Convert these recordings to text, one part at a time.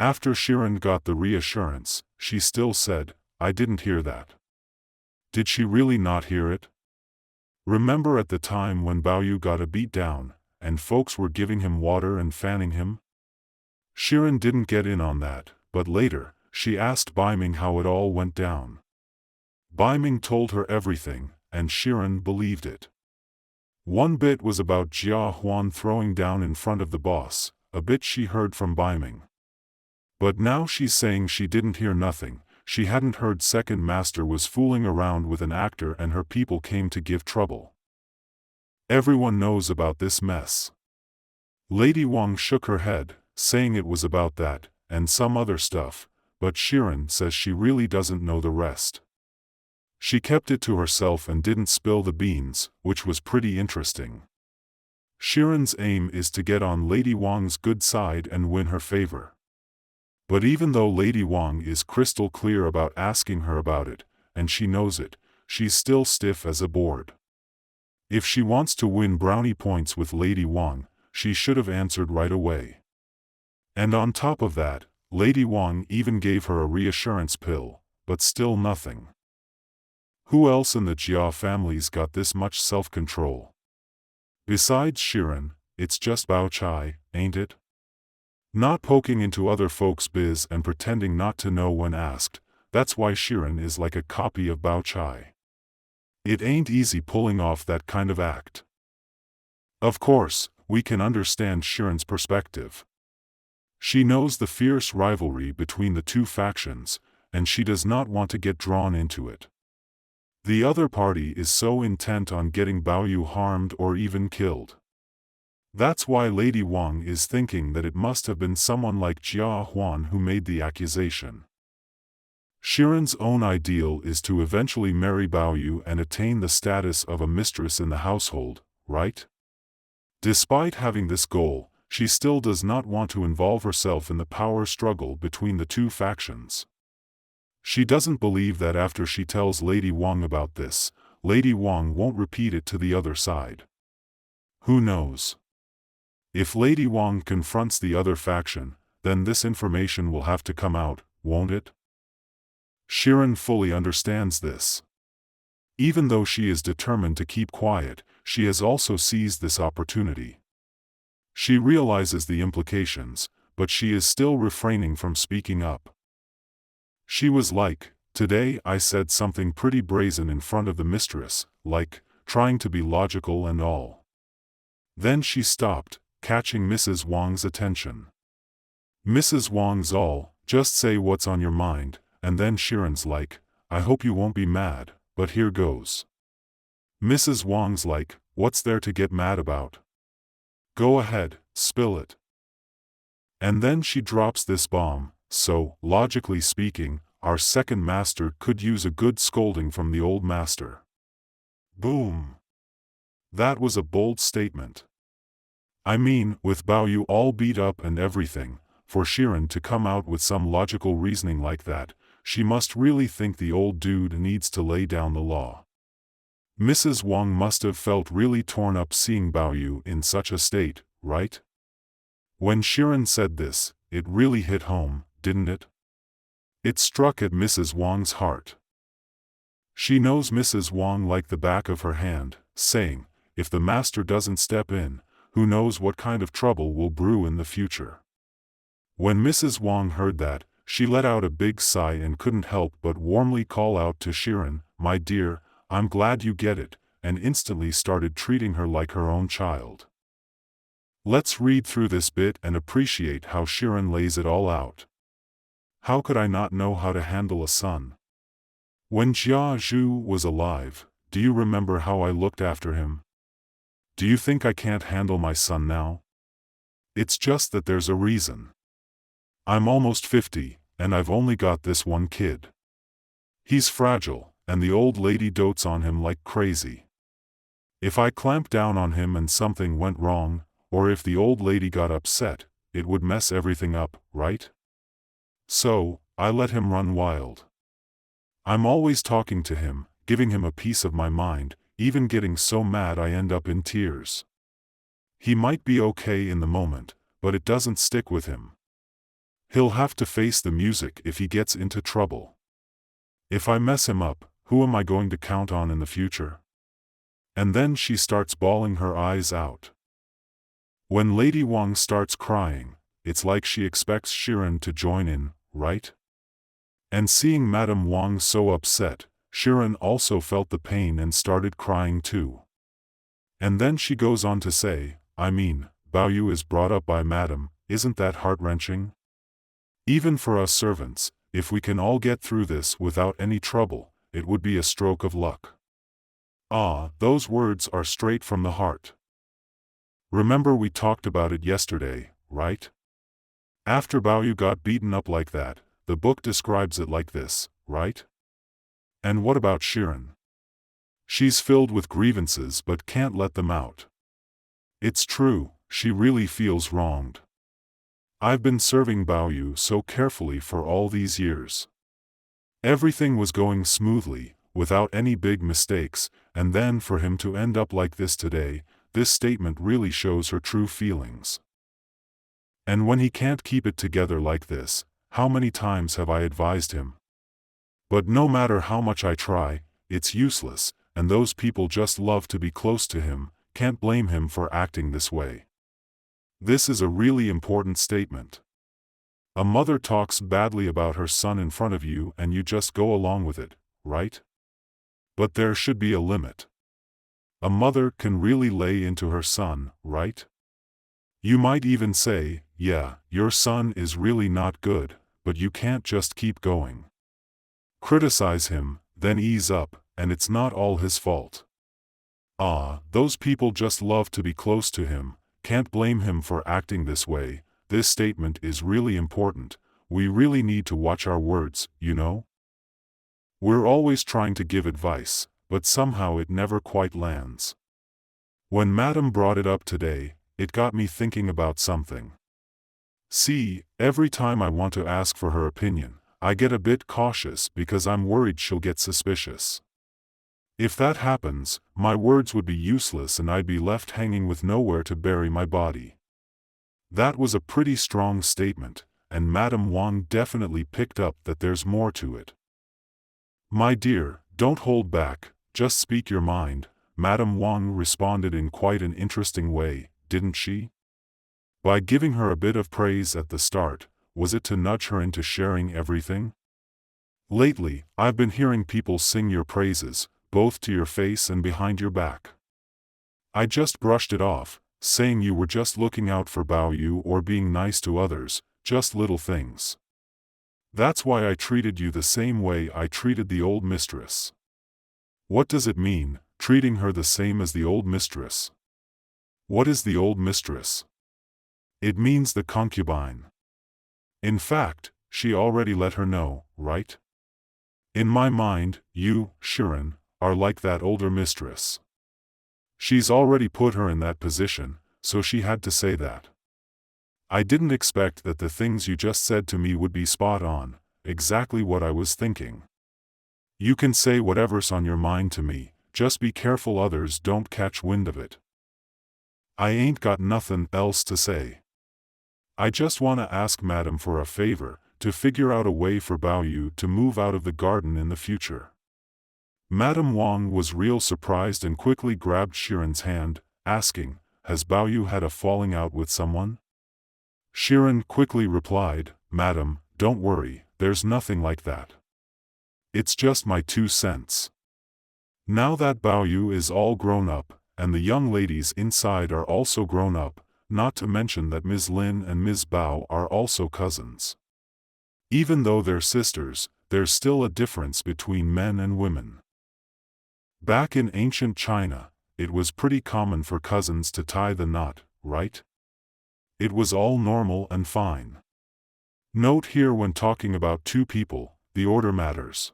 After Xiren got the reassurance, she still said, "I didn't hear that." Did she really not hear it? Remember at the time when Baoyu got a beat down, and folks were giving him water and fanning him? Xiren didn't get in on that, but later, she asked Baiming how it all went down. Baiming told her everything, and Xiren believed it. One bit was about Jia Huan throwing down in front of the boss, a bit she heard from Baiming. But now she's saying she didn't hear nothing. She hadn't heard second master was fooling around with an actor and her people came to give trouble. Everyone knows about this mess. Lady Wang shook her head, saying it was about that, and some other stuff, but Xiren says she really doesn't know the rest. She kept it to herself and didn't spill the beans, which was pretty interesting. Xiren's aim is to get on Lady Wang's good side and win her favor. But even though Lady Wang is crystal clear about asking her about it, and she knows it, she's still stiff as a board. If she wants to win brownie points with Lady Wang, she should have answered right away. And on top of that, Lady Wang even gave her a reassurance pill, but still nothing. Who else in the Jia family's got this much self-control? Besides Xiren, it's just Bao Chai, ain't it? Not poking into other folks' biz and pretending not to know when asked, that's why Xiren is like a copy of Bao Chai. It ain't easy pulling off that kind of act. Of course, we can understand Xiren's perspective. She knows the fierce rivalry between the two factions, and she does not want to get drawn into it. The other party is so intent on getting Baoyu harmed or even killed. That's why Lady Wang is thinking that it must have been someone like Jia Huan who made the accusation. Xiren's own ideal is to eventually marry Baoyu and attain the status of a mistress in the household, right? Despite having this goal, she still does not want to involve herself in the power struggle between the two factions. She doesn't believe that after she tells Lady Wang about this, Lady Wang won't repeat it to the other side. Who knows? If Lady Wang confronts the other faction, then this information will have to come out, won't it? Xiren fully understands this. Even though she is determined to keep quiet, she has also seized this opportunity. She realizes the implications, but she is still refraining from speaking up. She was like, "Today I said something pretty brazen in front of the mistress, like, trying to be logical and all." Then she stopped, catching Mrs. Wang's attention. "Mrs. Wang's all, just say what's on your mind," and then Xiren's like, "I hope you won't be mad, but here goes." Mrs. Wang's like, "What's there to get mad about? Go ahead, spill it." And then she drops this bomb, so, logically speaking, our second master could use a good scolding from the old master. Boom! That was a bold statement. I mean, with Baoyu all beat up and everything, for Xiren to come out with some logical reasoning like that, she must really think the old dude needs to lay down the law. Mrs. Wang must have felt really torn up seeing Baoyu in such a state, right? When Xiren said this, it really hit home, didn't it? It struck at Mrs. Wang's heart. She knows Mrs. Wang like the back of her hand, saying, if the master doesn't step in, who knows what kind of trouble will brew in the future. When Mrs. Wang heard that, she let out a big sigh and couldn't help but warmly call out to Xiren, "My dear, I'm glad you get it," and instantly started treating her like her own child. Let's read through this bit and appreciate how Xiren lays it all out. How could I not know how to handle a son? When Jia Zhu was alive, do you remember how I looked after him? Do you think I can't handle my son now? It's just that there's a reason. I'm almost 50, and I've only got this one kid. He's fragile, and the old lady dotes on him like crazy. If I clamped down on him and something went wrong, or if the old lady got upset, it would mess everything up, right? So, I let him run wild. I'm always talking to him, giving him a piece of my mind, even getting so mad I end up in tears. He might be okay in the moment, but it doesn't stick with him. He'll have to face the music if he gets into trouble. If I mess him up, who am I going to count on in the future? And then she starts bawling her eyes out. When Lady Wang starts crying, it's like she expects Xiren to join in, right? And seeing Madame Wang so upset, Xiren also felt the pain and started crying too. And then she goes on to say, Baoyu is brought up by Madame, isn't that heart-wrenching? Even for us servants, if we can all get through this without any trouble, it would be a stroke of luck. Ah, those words are straight from the heart. Remember we talked about it yesterday, right? After Baoyu got beaten up like that, the book describes it like this, right? And what about Xiren? She's filled with grievances but can't let them out. It's true, she really feels wronged. I've been serving Baoyu so carefully for all these years. Everything was going smoothly, without any big mistakes, and then for him to end up like this today, this statement really shows her true feelings. And when he can't keep it together like this, how many times have I advised him? But no matter how much I try, it's useless, and those people just love to be close to him, can't blame him for acting this way. This is a really important statement. A mother talks badly about her son in front of you and you just go along with it, right? But there should be a limit. A mother can really lay into her son, right? You might even say, yeah, your son is really not good, but you can't just keep going. Criticize him, then ease up, and it's not all his fault. Ah, those people just love to be close to him, can't blame him for acting this way. This statement is really important. We really need to watch our words, you know? We're always trying to give advice, but somehow it never quite lands. When Madame brought it up today, it got me thinking about something. See, every time I want to ask for her opinion, I get a bit cautious because I'm worried she'll get suspicious. If that happens, my words would be useless and I'd be left hanging with nowhere to bury my body. That was a pretty strong statement, and Madame Wang definitely picked up that there's more to it. My dear, don't hold back, just speak your mind. Madame Wang responded in quite an interesting way, didn't she? By giving her a bit of praise at the start, was it to nudge her into sharing everything? Lately, I've been hearing people sing your praises, both to your face and behind your back. I just brushed it off, saying you were just looking out for Baoyu or being nice to others, just little things. That's why I treated you the same way I treated the old mistress. What does it mean, treating her the same as the old mistress? What is the old mistress? It means the concubine. In fact, she already let her know, right? In my mind, you, Xiren, are like that older mistress. She's already put her in that position, so she had to say that. I didn't expect that the things you just said to me would be spot on, exactly what I was thinking. You can say whatever's on your mind to me, just be careful others don't catch wind of it. I ain't got nothing else to say. I just wanna ask Madame for a favor, to figure out a way for Baoyu to move out of the garden in the future. Madame Wang was real surprised and quickly grabbed Xiren's hand, asking, has Baoyu had a falling out with someone? Xiren quickly replied, Madam, don't worry, there's nothing like that. It's just my 2 cents. Now that Baoyu is all grown up, and the young ladies inside are also grown up, not to mention that Ms. Lin and Ms. Bao are also cousins. Even though they're sisters, there's still a difference between men and women. Back in ancient China, it was pretty common for cousins to tie the knot, right? It was all normal and fine. Note here when talking about 2 people, the order matters.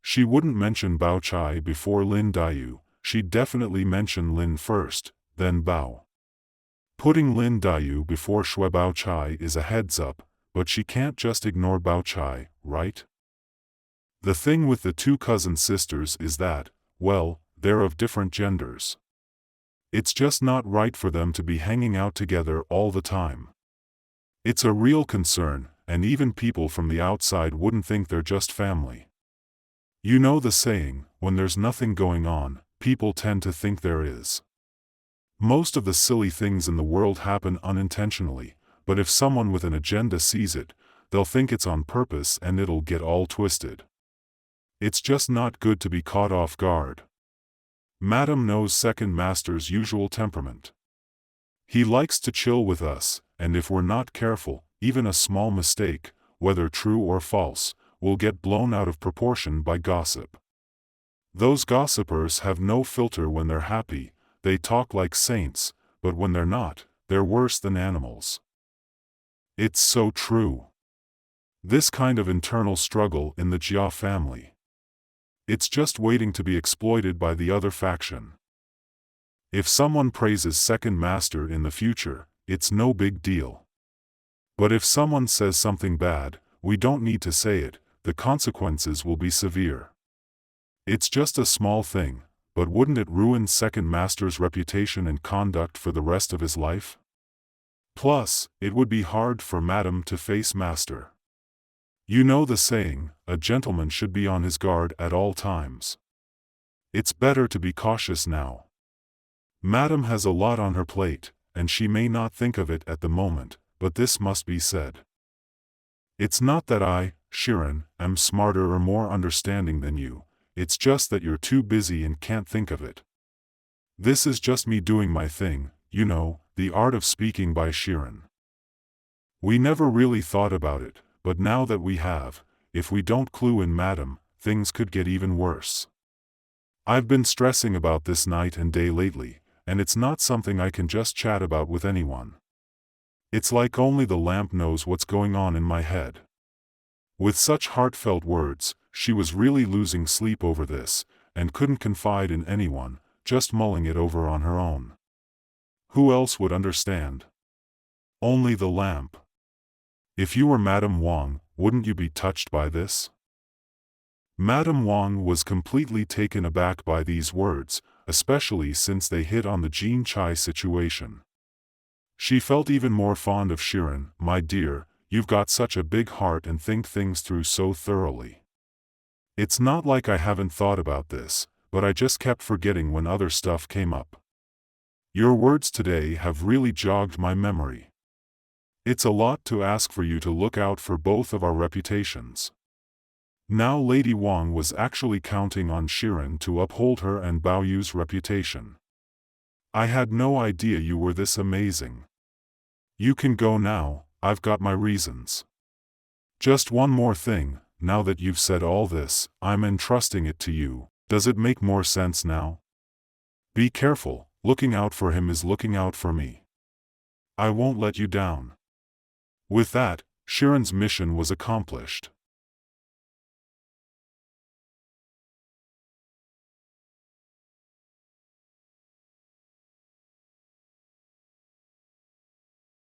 She wouldn't mention Bao Chai before Lin Dayu, she'd definitely mention Lin first, then Bao. Putting Lin Dayu before Shui Bao Chai is a heads up, but she can't just ignore Bao Chai, right? The thing with the 2 cousin sisters is that, well, they're of different genders. It's just not right for them to be hanging out together all the time. It's a real concern, and even people from the outside wouldn't think they're just family. You know the saying, when there's nothing going on, people tend to think there is. Most of the silly things in the world happen unintentionally, but if someone with an agenda sees it, they'll think it's on purpose and it'll get all twisted. It's just not good to be caught off guard. Madam knows second master's usual temperament. He likes to chill with us, and if we're not careful, even a small mistake, whether true or false, will get blown out of proportion by gossip. Those gossipers have no filter when they're happy, they talk like saints, but when they're not, they're worse than animals. It's so true. This kind of internal struggle in the Jia family. It's just waiting to be exploited by the other faction. If someone praises second master in the future, it's no big deal. But if someone says something bad, we don't need to say it, the consequences will be severe. It's just a small thing, but wouldn't it ruin second master's reputation and conduct for the rest of his life? Plus, it would be hard for madam to face master. You know the saying, a gentleman should be on his guard at all times. It's better to be cautious now. Madam has a lot on her plate, and she may not think of it at the moment, but this must be said. It's not that I, Xiren, am smarter or more understanding than you, it's just that you're too busy and can't think of it. This is just me doing my thing, you know, the art of speaking by Xiren. We never really thought about it, but now that we have, if we don't clue in madam, things could get even worse. I've been stressing about this night and day lately, and it's not something I can just chat about with anyone. It's like only the lamp knows what's going on in my head. With such heartfelt words, she was really losing sleep over this, and couldn't confide in anyone, just mulling it over on her own. Who else would understand? Only the lamp. If you were Madame Wang, wouldn't you be touched by this? Madame Wang was completely taken aback by these words, especially since they hit on the Jean Chai situation. She felt even more fond of Xiren. My dear, you've got such a big heart and think things through so thoroughly. It's not like I haven't thought about this, but I just kept forgetting when other stuff came up. Your words today have really jogged my memory. It's a lot to ask for you to look out for both of our reputations. Now Lady Wang was actually counting on Xiren to uphold her and Baoyu's reputation. I had no idea you were this amazing. You can go now, I've got my reasons. Just one more thing, now that you've said all this, I'm entrusting it to you. Does it make more sense now? Be careful, looking out for him is looking out for me. I won't let you down. With that, Xiren's mission was accomplished.